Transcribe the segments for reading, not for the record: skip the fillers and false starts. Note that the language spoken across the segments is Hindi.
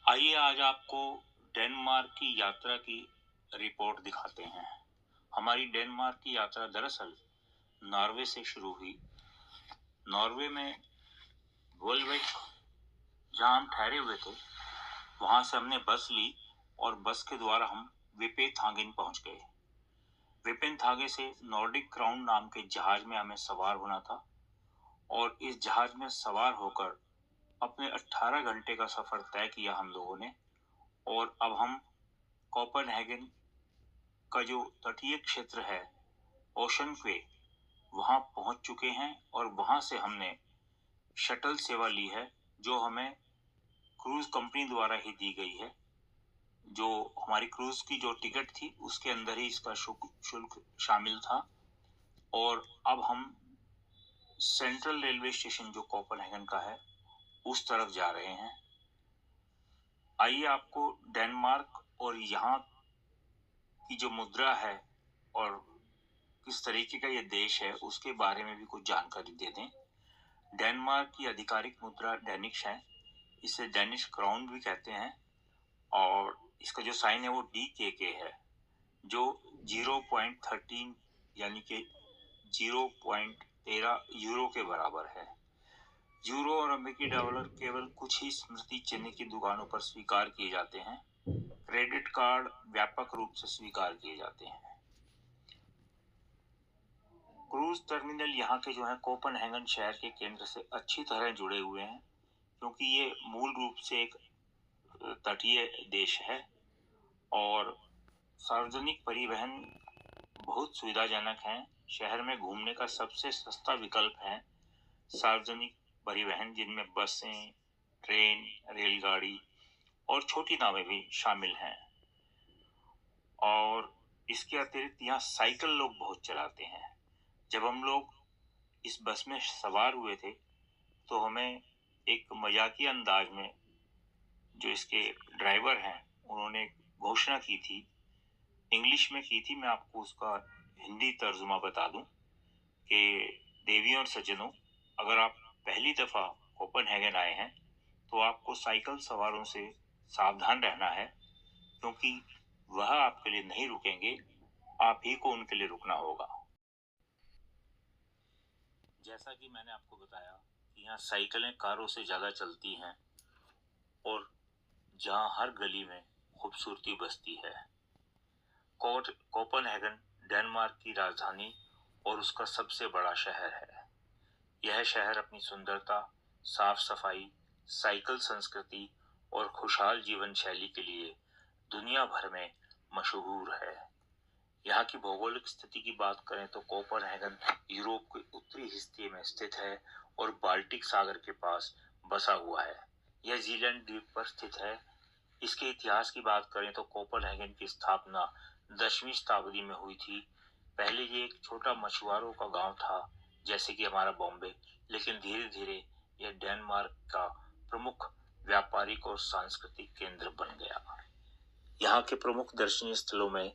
आइए आज आपको डेनमार्क की यात्रा की रिपोर्ट दिखाते हैं। हमारी डेनमार्क की यात्रा दरअसल नॉर्वे से शुरू हुई। नॉर्वे में वोलवेक जहाँ हम ठहरे हुए थे, वहां से हमने बस ली और बस के द्वारा हम विपेनहागेन पहुंच गए। विपेनहागेन से नॉर्डिक क्राउन नाम के जहाज में हमें सवार होना था और इस जहाज में सवार होकर अपने 18 घंटे का सफर तय किया हम लोगों ने। और अब हम कोपेनहेगन का जो तटीय क्षेत्र है ओशन पे, वहां पहुंच चुके हैं और वहां से हमने शटल सेवा ली है जो हमें क्रूज कंपनी द्वारा ही दी गई है। जो हमारी क्रूज की जो टिकट थी उसके अंदर ही इसका शुल्क शामिल था। और अब हम सेंट्रल रेलवे स्टेशन जो कोपेनहेगन का है उस तरफ जा रहे हैं। आइए आपको डेनमार्क और यहाँ की जो मुद्रा है और किस तरीके का ये देश है उसके बारे में भी कुछ जानकारी दे दें। डेनमार्क की आधिकारिक मुद्रा डेनिश है। इसे डेनिश क्राउन भी कहते हैं और इसका जो साइन है वो DKK है, जो 0.13 यानी कि 0.13 यूरो के बराबर है। यूरो और अमेरिकी डॉलर केवल कुछ ही स्मृति चिन्ह की दुकानों पर स्वीकार किए जाते हैं। क्रेडिट कार्ड व्यापक रूप से स्वीकार किए जाते हैं। क्रूज टर्मिनल यहाँ के जो है कोपेनहेगन शहर के केंद्र से अच्छी तरह जुड़े हुए हैं, क्योंकि ये मूल रूप से एक तटीय देश है और सार्वजनिक परिवहन बहुत सुविधाजनक है। शहर में घूमने का सबसे सस्ता विकल्प है सार्वजनिक परिवहन, जिनमें बसें, ट्रेन, रेलगाड़ी और छोटी नावें भी शामिल हैं। और इसके अतिरिक्त यहाँ साइकिल लोग बहुत चलाते हैं। जब हम लोग इस बस में सवार हुए थे तो हमें एक मजाकिया अंदाज में जो इसके ड्राइवर हैं उन्होंने घोषणा की थी, इंग्लिश में की थी। मैं आपको उसका हिंदी तर्जुमा बता दूं कि देवियों और सज्जनों, अगर आप पहली दफा कोपेनहेगन आए हैं तो आपको साइकिल सवारों से सावधान रहना है, क्योंकि वह आपके लिए नहीं रुकेंगे, आप ही को उनके लिए रुकना होगा। जैसा कि मैंने आपको बताया कि यहाँ साइकिलें कारों से ज्यादा चलती हैं और जहाँ हर गली में खूबसूरती बसती है। कोपेनहेगन डेनमार्क की राजधानी और उसका सबसे बड़ा शहर है। यह शहर अपनी सुंदरता, साफ सफाई, साइकिल संस्कृति और खुशहाल जीवन शैली के लिए दुनिया भर में मशहूर है। यहाँ की भौगोलिक स्थिति की बात करें तो कोपेनहेगन यूरोप के उत्तरी हिस्से में स्थित है और बाल्टिक सागर के पास बसा हुआ है। यह जीलैंड द्वीप पर स्थित है। इसके इतिहास की बात करें तो कोपेनहेगन की स्थापना 10वीं शताब्दी में हुई थी। पहले ये एक छोटा मछुआरों का गांव था, जैसे कि हमारा बॉम्बे, लेकिन धीरे धीरे यह डेनमार्क का प्रमुख व्यापारिक और सांस्कृतिक केंद्र बन गया। यहाँ के प्रमुख दर्शनीय स्थलों में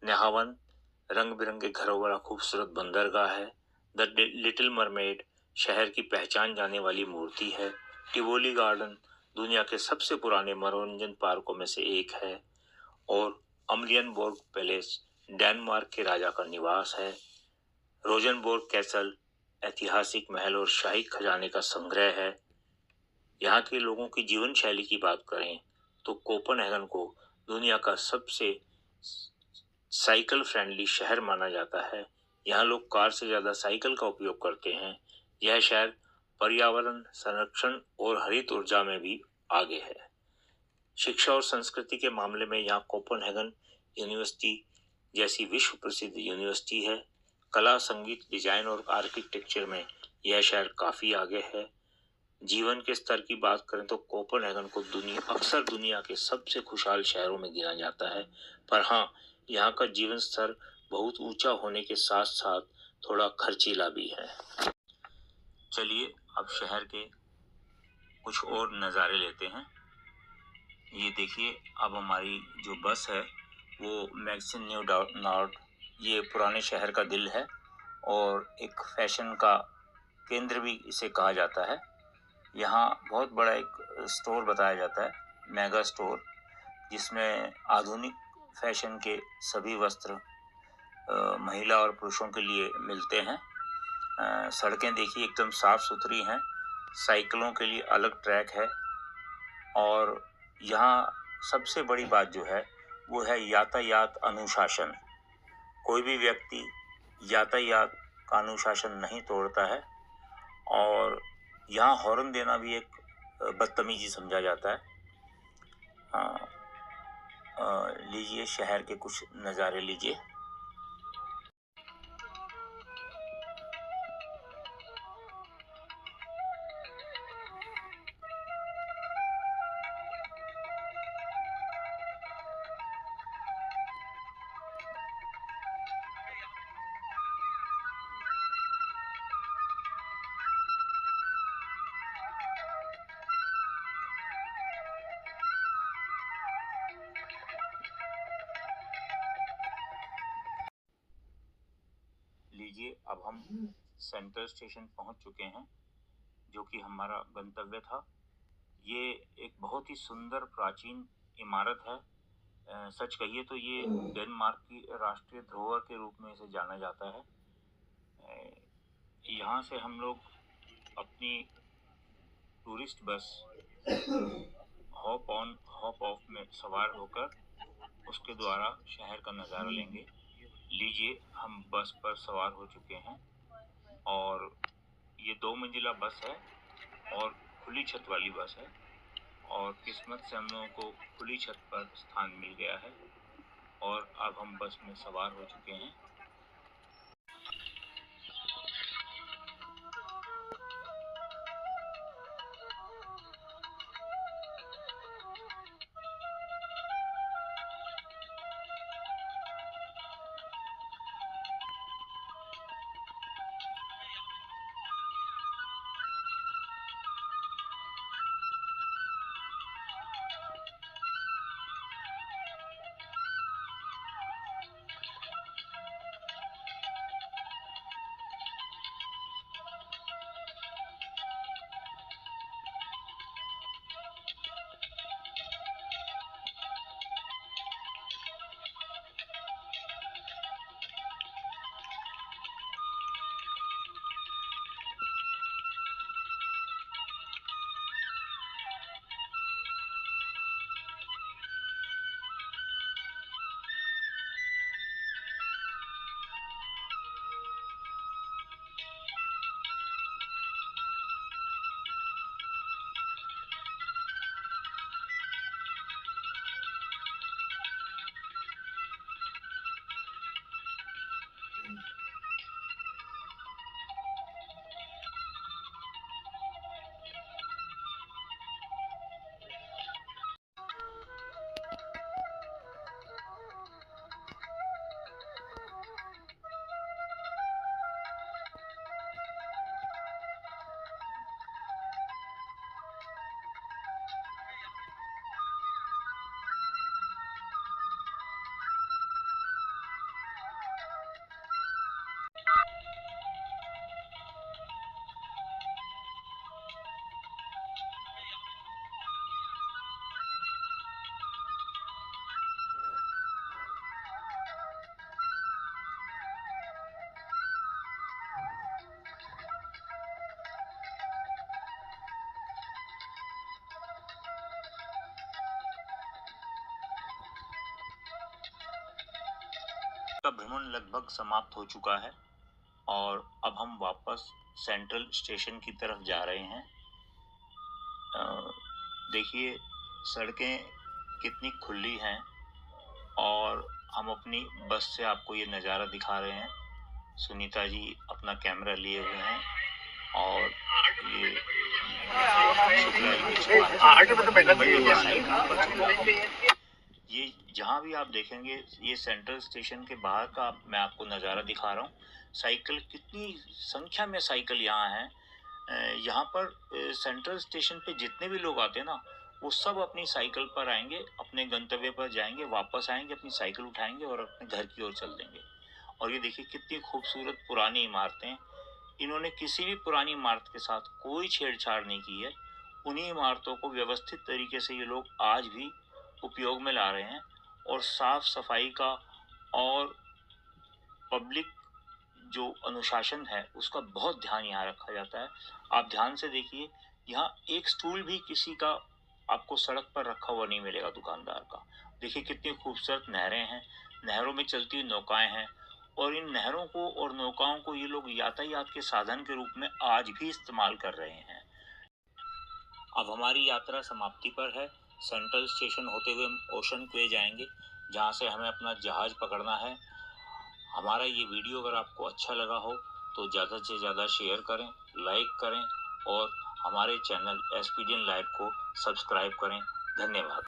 न्याहावन, रंग बिरंगे घरों वाला खूबसूरत बंदरगाह है। द लिटिल मरमेड शहर की पहचान जाने वाली मूर्ति है। टिवोली गार्डन दुनिया के सबसे पुराने मनोरंजन पार्कों में से एक है। और अमलियनबोर्ग पैलेस डेनमार्क के राजा का निवास है। रोजनबोर्ग कैसल ऐतिहासिक महल और शाही खजाने का संग्रह है। यहाँ के लोगों की जीवन शैली की बात करें तो कोपेनहेगन को दुनिया का सबसे साइकिल फ्रेंडली शहर माना जाता है। यहाँ लोग कार से ज्यादा साइकिल का उपयोग करते हैं। यह शहर पर्यावरण संरक्षण और हरित ऊर्जा में भी आगे है। शिक्षा और संस्कृति के मामले में यहाँ कोपेनहेगन यूनिवर्सिटी जैसी विश्व प्रसिद्ध यूनिवर्सिटी है। कला, संगीत, डिजाइन और आर्किटेक्चर में यह शहर काफी आगे है। जीवन के स्तर की बात करें तो कोपेनहेगन को अक्सर दुनिया के सबसे खुशहाल शहरों में गिना जाता है। पर हाँ, यहाँ का जीवन स्तर बहुत ऊंचा होने के साथ साथ थोड़ा खर्चीला भी है। चलिए अब शहर के कुछ और नज़ारे लेते हैं। ये देखिए, अब हमारी जो बस है वो मैक्सिम न्यू नॉर्ड, ये पुराने शहर का दिल है और एक फैशन का केंद्र भी इसे कहा जाता है। यहाँ बहुत बड़ा एक स्टोर बताया जाता है मेगा स्टोर, जिसमें आधुनिक फैशन के सभी वस्त्र महिला और पुरुषों के लिए मिलते हैं। सड़कें देखिए एकदम साफ सुथरी हैं, साइकिलों के लिए अलग ट्रैक है और यहाँ सबसे बड़ी बात जो है वो है यातायात अनुशासन। कोई भी व्यक्ति यातायात का अनुशासन नहीं तोड़ता है और यहाँ हॉर्न देना भी एक बदतमीजी समझा जाता है। लीजिए शहर के कुछ नज़ारे लीजिए। लीजिए अब हम सेंट्रल स्टेशन पहुंच चुके हैं, जो कि हमारा गंतव्य था। ये एक बहुत ही सुंदर प्राचीन इमारत है। सच कहिए तो ये डेनमार्क की राष्ट्रीय धरोहर के रूप में इसे जाना जाता है। यहाँ से हम लोग अपनी tourist bus hop on hop off में सवार होकर उसके द्वारा शहर का नज़ारा लेंगे। लीजिए हम बस पर सवार हो चुके हैं और ये 2 मंजिला बस है और खुली छत वाली बस है और किस्मत से हम लोगों को खुली छत पर स्थान मिल गया है और अब हम बस में सवार हो चुके हैं। का भ्रमण लगभग समाप्त हो चुका है और अब हम वापस सेंट्रल स्टेशन की तरफ जा रहे हैं। देखिए सड़कें कितनी खुली हैं और हम अपनी बस से आपको ये नज़ारा दिखा रहे हैं। सुनीता जी अपना कैमरा लिए हुए हैं और ये ये जहाँ भी आप देखेंगे ये सेंट्रल स्टेशन के बाहर का मैं आपको नज़ारा दिखा रहा हूँ। साइकिल कितनी संख्या में साइकिल यहाँ है। यहाँ पर सेंट्रल स्टेशन पे जितने भी लोग आते हैं ना, वो सब अपनी साइकिल पर आएंगे, अपने गंतव्य पर जाएंगे, वापस आएंगे, अपनी साइकिल उठाएंगे और अपने घर की ओर चल देंगे। और ये देखिए कितनी खूबसूरत पुरानी इमारतें। इन्होंने किसी भी पुरानी इमारत के साथ कोई छेड़छाड़ नहीं की है उन्हीं इमारतों को व्यवस्थित तरीके से ये लोग आज भी उपयोग में ला रहे हैं और साफ सफाई का और पब्लिक जो अनुशासन है उसका बहुत ध्यान यहाँ रखा जाता है। आप ध्यान से देखिए, यहाँ एक स्टूल भी किसी का आपको सड़क पर रखा हुआ नहीं मिलेगा दुकानदार का। देखिए कितनी खूबसूरत नहरें हैं, नहरों में चलती हुई नौकाएं हैं और इन नहरों को और नौकाओं को ये लोग यातायात के साधन के रूप में आज भी इस्तेमाल कर रहे हैं। अब हमारी यात्रा समाप्ति पर है। सेंट्रल स्टेशन होते हुए हम ओशन क्वे जाएंगे, जहाँ से हमें अपना जहाज पकड़ना है। हमारा ये वीडियो अगर आपको अच्छा लगा हो तो ज़्यादा से ज़्यादा शेयर करें, लाइक करें और हमारे चैनल एसपीडियन लाइव को सब्सक्राइब करें। धन्यवाद।